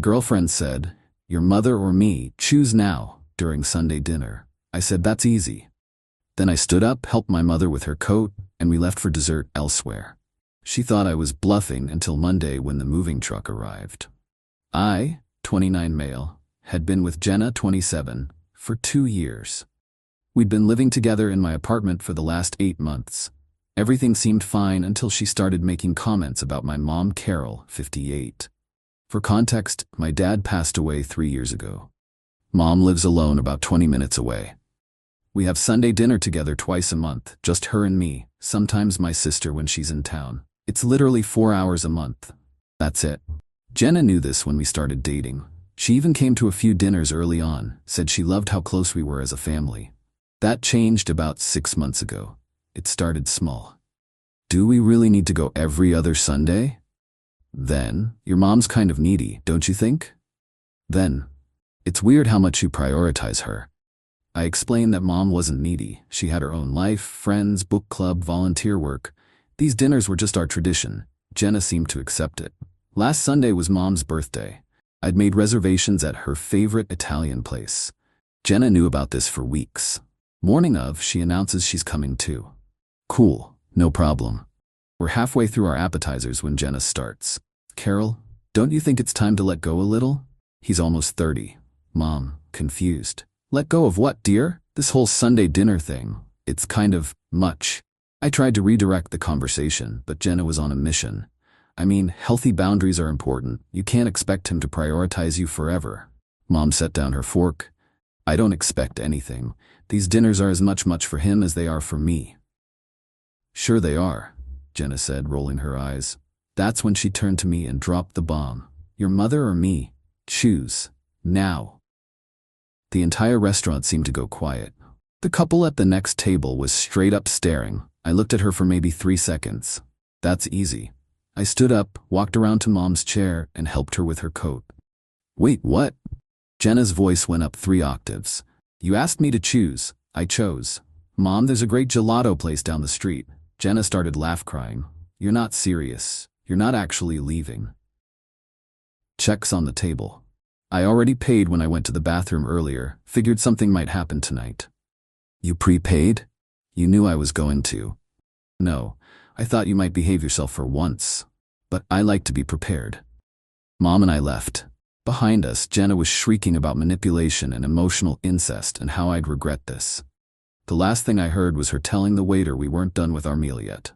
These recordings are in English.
girlfriend said, "Your mother or me, choose now," during Sunday dinner. I said, "That's easy." Then I stood up, helped my mother with her coat, and we left for dessert elsewhere. She thought I was bluffing until Monday when the moving truck arrived. I, 29 male, had been with Jenna, 27, for 2 years. We'd been living together in my apartment for the last 8 months. Everything seemed fine until she started making comments about my mom, Carol, 58. For context, my dad passed away 3 years ago. Mom lives alone about 20 minutes away. We have Sunday dinner together twice a month, just her and me, sometimes my sister when she's in town. It's literally 4 hours a month. That's it. Jenna knew this when we started dating. She even came to a few dinners early on, said she loved how close we were as a family. That changed about 6 months ago. It started small. "Do we really need to go every other Sunday?" Then, "Your mom's kind of needy, don't you think?" Then, "It's weird how much you prioritize her." I explained that mom wasn't needy. She had her own life, friends, book club, volunteer work. These dinners were just our tradition. Jenna seemed to accept it. Last Sunday was mom's birthday. I'd made reservations at her favorite Italian place. Jenna knew about this for weeks. Morning of, she announces she's coming too. Cool, no problem. We're halfway through our appetizers when Jenna starts. "Carol, don't you think it's time to let go a little?" He's almost 30. Mom, confused. "Let go of what, dear? This whole Sunday dinner thing. It's kind of much." I tried to redirect the conversation, but Jenna was on a mission. I mean, healthy boundaries are important. You can't expect him to prioritize you forever. Mom set down her fork. "I don't expect anything. These dinners are as much for him as they are for me." "Sure they are," Jenna said, rolling her eyes. That's when she turned to me and dropped the bomb. "Your mother or me? Choose. Now." The entire restaurant seemed to go quiet. The couple at the next table was straight up staring. I looked at her for maybe 3 seconds. "That's easy." I stood up, walked around to Mom's chair, and helped her with her coat. "Wait, what?" Jenna's voice went up 3 octaves. "You asked me to choose. I chose. Mom, there's a great gelato place down the street." Jenna started crying. "You're not serious. You're not actually leaving." Checks on the table. I already paid when I went to the bathroom earlier, figured something might happen tonight. "You prepaid? You knew I was going to." "No, I thought you might behave yourself for once. But I like to be prepared." Mom and I left. Behind us, Jenna was shrieking about manipulation and emotional incest and how I'd regret this. The last thing I heard was her telling the waiter we weren't done with our meal yet.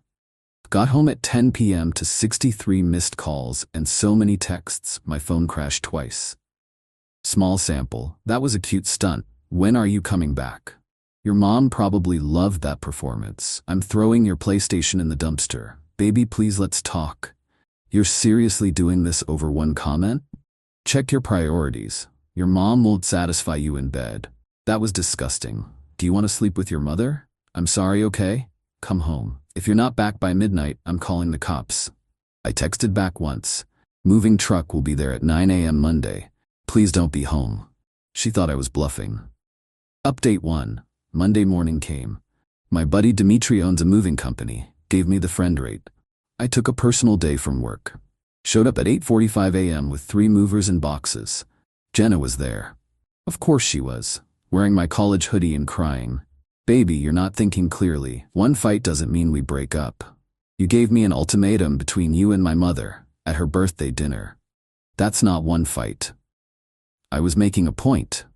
Got home at 10 p.m. to 63 missed calls and so many texts, my phone crashed twice. Small sample, that was a cute stunt. "When are you coming back? Your mom probably loved that performance. I'm throwing your PlayStation in the dumpster. Baby, please let's talk." You're seriously doing this over one comment? Check your priorities. Your mom won't satisfy you in bed. That was disgusting. Do you want to sleep with your mother? I'm sorry, okay? Come home. If you're not back by midnight, I'm calling the cops. I texted back once. Moving truck will be there at 9 a.m. Monday. Please don't be home. She thought I was bluffing. Update 1. Monday morning came. My buddy Dimitri owns a moving company, gave me the friend rate. I took a personal day from work. Showed up at 8:45 a.m. with 3 movers and boxes. Jenna was there. Of course she was, wearing my college hoodie and crying. "Baby, you're not thinking clearly. One fight doesn't mean we break up. You gave me an ultimatum between you and my mother, at her birthday dinner. That's not one fight." I was making a point.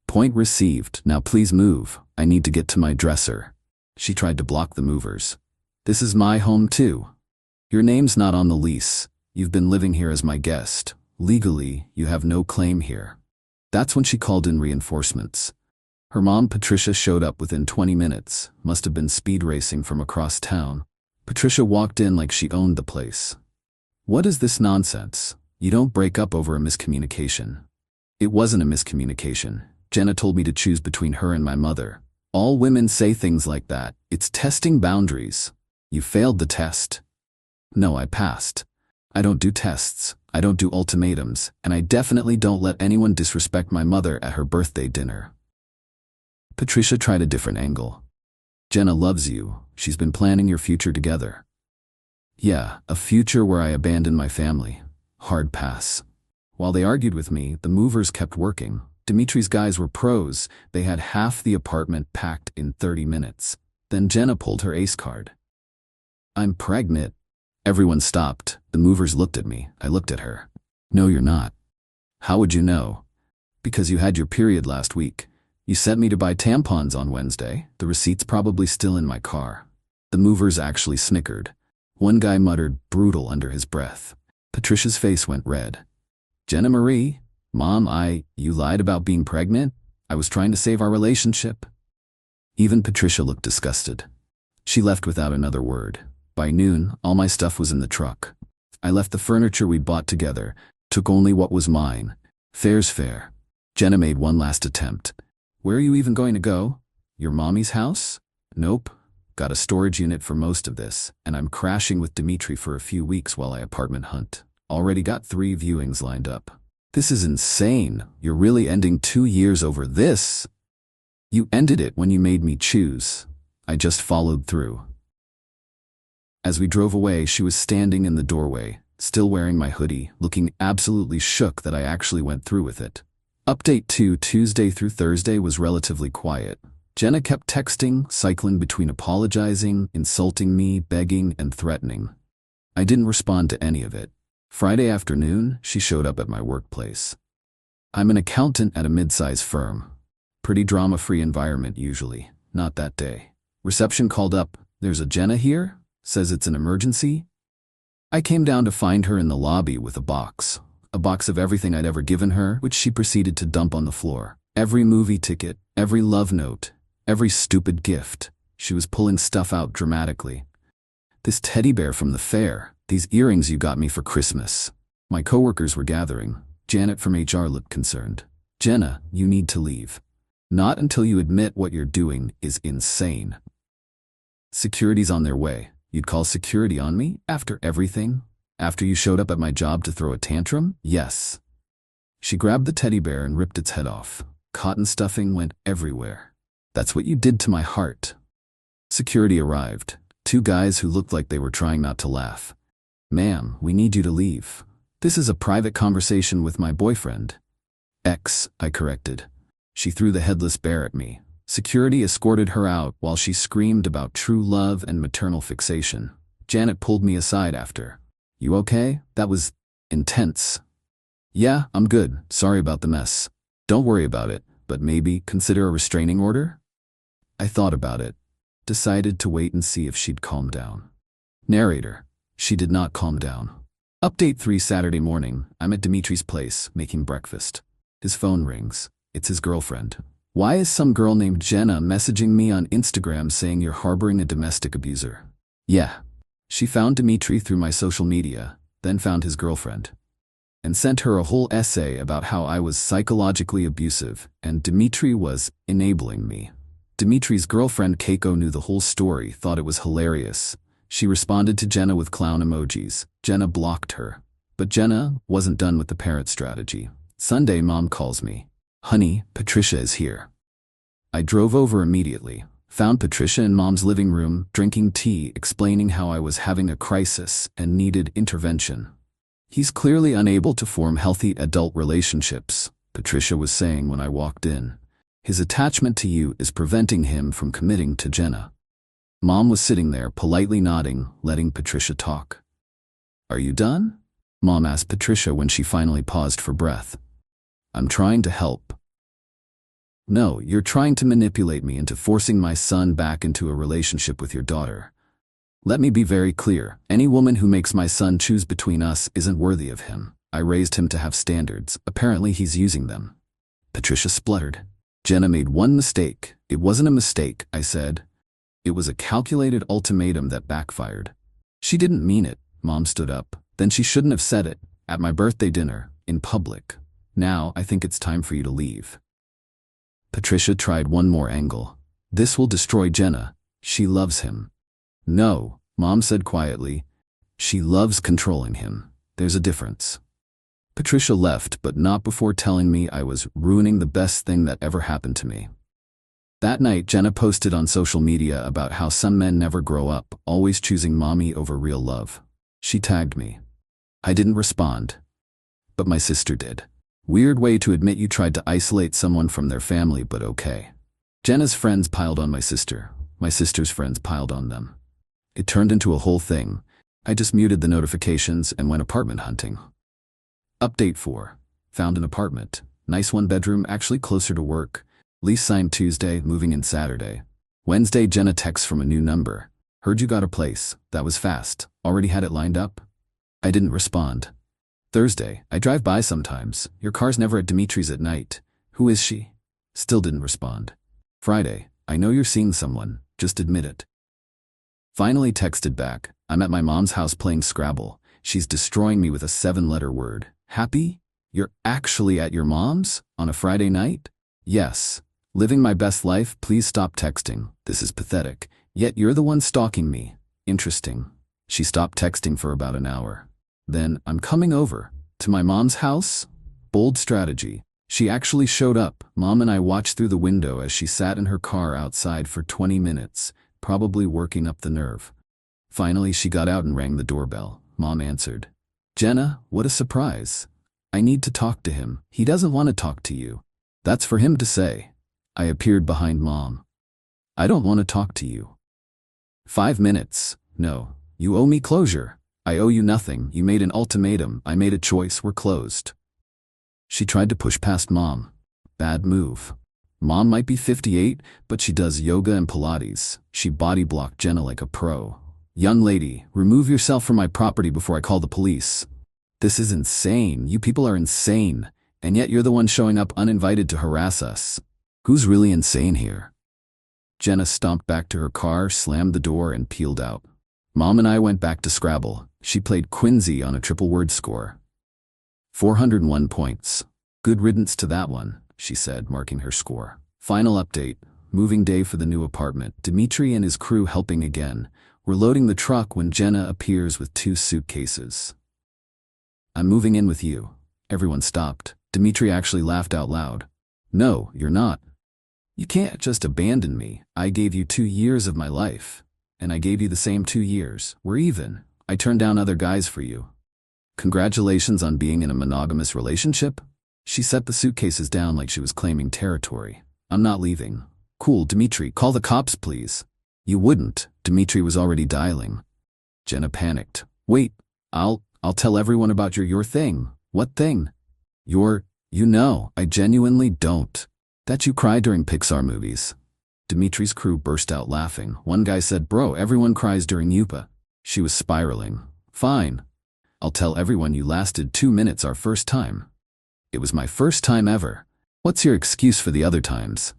Point received. Now please move. I need to get to my dresser. She tried to block the movers. "This is my home too. Your name's not on the lease. You've been living here as my guest. Legally, you have no claim here." That's when she called in reinforcements. Her mom, Patricia, showed up within 20 minutes. Must have been speed racing from across town. Patricia walked in like she owned the place. "What is this nonsense? You don't break up over a miscommunication." It wasn't a miscommunication. Jenna told me to choose between her and my mother. All women say things like that. It's testing boundaries. You failed the test. No, I passed. I don't do tests. I don't do ultimatums, and I definitely don't let anyone disrespect my mother at her birthday dinner. Patricia tried a different angle. "Jenna loves you. She's been planning your future together." "Yeah, a future where I abandon my family. Hard pass." While they argued with me, the movers kept working. Dimitri's guys were pros. They had half the apartment packed in 30 minutes. Then Jenna pulled her ace card. "I'm pregnant." Everyone stopped. The movers looked at me. I looked at her. "No, you're not." "How would you know?" "Because you had your period last week. You sent me to buy tampons on Wednesday. The receipt's probably still in my car." The movers actually snickered. One guy muttered brutal under his breath. Patricia's face went red. "Jenna Marie, Mom, you lied about being pregnant? I was trying to save our relationship." Even Patricia looked disgusted. She left without another word. By noon, all my stuff was in the truck. I left the furniture we bought together, took only what was mine. Fair's fair. Jenna made one last attempt. "Where are you even going to go? Your mommy's house?" "Nope. Got a storage unit for most of this, and I'm crashing with Dimitri for a few weeks while I apartment hunt. Already got 3 viewings lined up." "This is insane. You're really ending 2 years over this?" "You ended it when you made me choose. I just followed through." As we drove away, she was standing in the doorway, still wearing my hoodie, looking absolutely shook that I actually went through with it. Update 2: Tuesday through Thursday was relatively quiet. Jenna kept texting, cycling between apologizing, insulting me, begging, and threatening. I didn't respond to any of it. Friday afternoon, she showed up at my workplace. I'm an accountant at a mid-size firm. Pretty drama-free environment usually. Not that day. Reception called up. "There's a Jenna here? Says it's an emergency." I came down to find her in the lobby with a box of everything I'd ever given her, which she proceeded to dump on the floor. Every movie ticket, every love note, every stupid gift. She was pulling stuff out dramatically. "This teddy bear from the fair, these earrings you got me for Christmas." My coworkers were gathering. Janet from HR looked concerned. "Jenna, you need to leave. Not until you admit what you're doing is insane." "Security's on their way." "You'd call security on me? After everything? After you showed up at my job to throw a tantrum?" "Yes." She grabbed the teddy bear and ripped its head off. Cotton stuffing went everywhere. "That's what you did to my heart." Security arrived. 2 guys who looked like they were trying not to laugh. "Ma'am, we need you to leave. This is a private conversation with my boyfriend." I corrected. She threw the headless bear at me. Security escorted her out while she screamed about true love and maternal fixation. Janet pulled me aside after. "You okay? That was intense." "Yeah, I'm good. Sorry about the mess." "Don't worry about it, but maybe consider a restraining order?" I thought about it. Decided to wait and see if she'd calm down. Narrator. She did not calm down. Update 3: Saturday morning. I'm at Dimitri's place, making breakfast. His phone rings. It's his girlfriend. "Why is some girl named Jenna messaging me on Instagram saying you're harboring a domestic abuser?" "Yeah." She found Dimitri through my social media, then found his girlfriend, and sent her a whole essay about how I was psychologically abusive and Dimitri was enabling me. Dimitri's girlfriend Keiko knew the whole story, thought it was hilarious. She responded to Jenna with clown emojis. Jenna blocked her. But Jenna wasn't done with the parent strategy. Sunday, Mom calls me. "Honey, Patricia is here." I drove over immediately. Found Patricia in Mom's living room, drinking tea, explaining how I was having a crisis and needed intervention. "He's clearly unable to form healthy adult relationships," Patricia was saying when I walked in. "His attachment to you is preventing him from committing to Jenna." Mom was sitting there, politely nodding, letting Patricia talk. "Are you done?" Mom asked Patricia when she finally paused for breath. "I'm trying to help." "No, you're trying to manipulate me into forcing my son back into a relationship with your daughter. Let me be very clear. Any woman who makes my son choose between us isn't worthy of him. I raised him to have standards. Apparently he's using them." Patricia spluttered. "Jenna made one mistake." "It wasn't a mistake," I said. "It was a calculated ultimatum that backfired." "She didn't mean it." Mom stood up. "Then she shouldn't have said it. At my birthday dinner. In public. Now I think it's time for you to leave." Patricia tried one more angle. "This will destroy Jenna. She loves him." "No," Mom said quietly. "She loves controlling him. There's a difference." Patricia left, but not before telling me I was ruining the best thing that ever happened to me. That night, Jenna posted on social media about how some men never grow up, always choosing mommy over real love. She tagged me. I didn't respond. but my sister did. Weird way to admit you tried to isolate someone from their family, but okay. Jenna's friends piled on my sister's friends piled on them. It turned into a whole thing. I just muted the notifications and went apartment hunting. Update 4. Found an apartment. Nice 1-bedroom, actually closer to work. Lease signed Tuesday, moving in Saturday. Wednesday, Jenna texts from a new number. Heard you got a place. That was fast. Already had it lined up? I didn't respond. Thursday, I drive by sometimes. Your car's never at Dimitri's at night. Who is she? Still didn't respond. Friday, I know you're seeing someone. Just admit it. Finally texted back. I'm at my mom's house playing Scrabble. She's destroying me with a 7-letter word. Happy? You're actually at your mom's? On a Friday night? Yes. Living my best life, please stop texting. This is pathetic. Yet you're the one stalking me. Interesting. She stopped texting for about an hour. Then, I'm coming over. To my mom's house? Bold strategy. She actually showed up. Mom and I watched through the window as she sat in her car outside for 20 minutes, probably working up the nerve. Finally, she got out and rang the doorbell. Mom answered. Jenna, what a surprise. I need to talk to him. He doesn't want to talk to you. That's for him to say. I appeared behind Mom. I don't want to talk to you. 5 minutes. No. You owe me closure. I owe you nothing. You made an ultimatum. I made a choice. We're closed. She tried to push past Mom. Bad move. Mom might be 58, but she does yoga and Pilates. She body blocked Jenna like a pro. Young lady, remove yourself from my property before I call the police. This is insane. You people are insane. And yet you're the one showing up uninvited to harass us. Who's really insane here? Jenna stomped back to her car, slammed the door, and peeled out. Mom and I went back to Scrabble. She played Quincy on a triple word score. 401 points. Good riddance to that one, she said, marking her score. Final update. Moving day for the new apartment. Dimitri and his crew helping again. We're loading the truck when Jenna appears with 2 suitcases. I'm moving in with you. Everyone stopped. Dimitri actually laughed out loud. No, you're not. You can't just abandon me. I gave you 2 years of my life. And I gave you the same 2 years. We're even. I turned down other guys for you. Congratulations on being in a monogamous relationship? She set the suitcases down like she was claiming territory. I'm not leaving. Cool, Dimitri, call the cops, please. You wouldn't. Dimitri was already dialing. Jenna panicked. Wait, I'll tell everyone about your thing. What thing? I genuinely don't. That you cry during Pixar movies. Dimitri's crew burst out laughing. One guy said, bro, everyone cries during Yupa. She was spiraling. Fine. I'll tell everyone you lasted 2 minutes our first time. It was my first time ever. What's your excuse for the other times?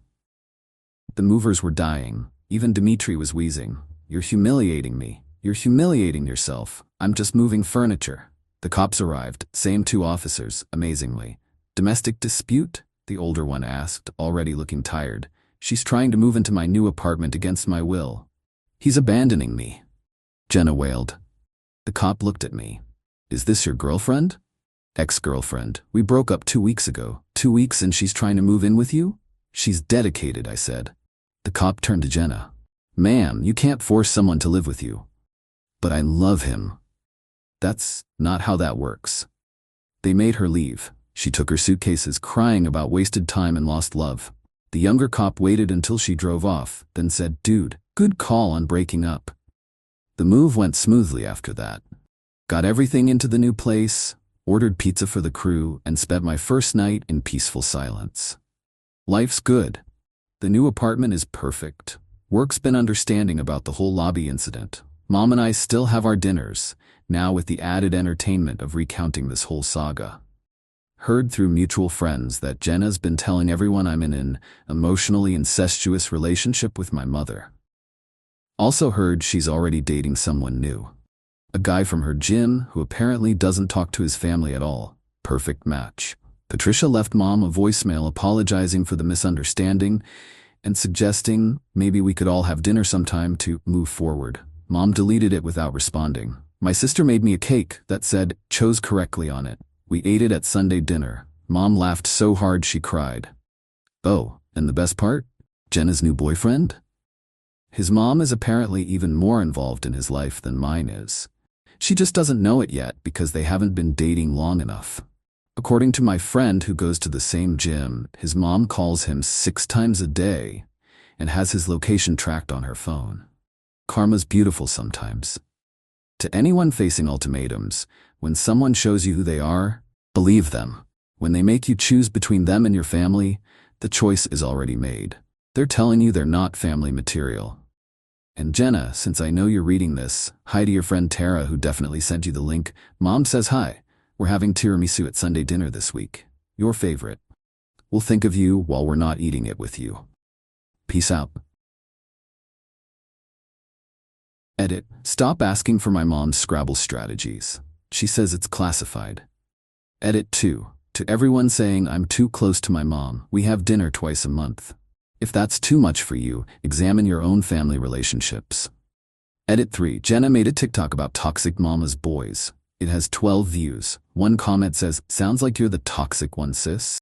The movers were dying. Even Dimitri was wheezing. You're humiliating me. You're humiliating yourself. I'm just moving furniture. The cops arrived. Same 2 officers, amazingly. Domestic dispute? The older one asked, already looking tired. She's trying to move into my new apartment against my will. He's abandoning me. Jenna wailed. The cop looked at me. Is this your girlfriend? Ex-girlfriend. We broke up 2 weeks ago. 2 weeks and she's trying to move in with you? She's dedicated, I said. The cop turned to Jenna. Ma'am, you can't force someone to live with you. But I love him. That's not how that works. They made her leave. She took her suitcases, crying about wasted time and lost love. The younger cop waited until she drove off, then said, dude, good call on breaking up. The move went smoothly after that. Got everything into the new place, ordered pizza for the crew, and spent my first night in peaceful silence. Life's good. The new apartment is perfect. Work's been understanding about the whole lobby incident. Mom and I still have our dinners, now with the added entertainment of recounting this whole saga. Heard through mutual friends that Jenna's been telling everyone I'm in an emotionally incestuous relationship with my mother. Also heard she's already dating someone new. A guy from her gym who apparently doesn't talk to his family at all. Perfect match. Patricia left Mom a voicemail apologizing for the misunderstanding and suggesting maybe we could all have dinner sometime to move forward. Mom deleted it without responding. My sister made me a cake that said, chose correctly on it. We ate it at Sunday dinner. Mom laughed so hard she cried. Oh, and the best part? Jenna's new boyfriend? His mom is apparently even more involved in his life than mine is. She just doesn't know it yet because they haven't been dating long enough. According to my friend who goes to the same gym, his mom calls him 6 times a day and has his location tracked on her phone. Karma's beautiful sometimes. To anyone facing ultimatums, when someone shows you who they are, believe them. When they make you choose between them and your family, the choice is already made. They're telling you they're not family material. And Jenna, since I know you're reading this, hi to your friend Tara who definitely sent you the link. Mom says hi. We're having tiramisu at Sunday dinner this week. Your favorite. We'll think of you while we're not eating it with you. Peace out. Edit. Stop asking for my mom's Scrabble strategies. She says it's classified. Edit 2. To everyone saying I'm too close to my mom, we have dinner twice a month. If that's too much for you, examine your own family relationships. Edit 3. Jenna made a TikTok about toxic mama's boys. It has 12 views. One comment says, sounds like you're the toxic one, sis.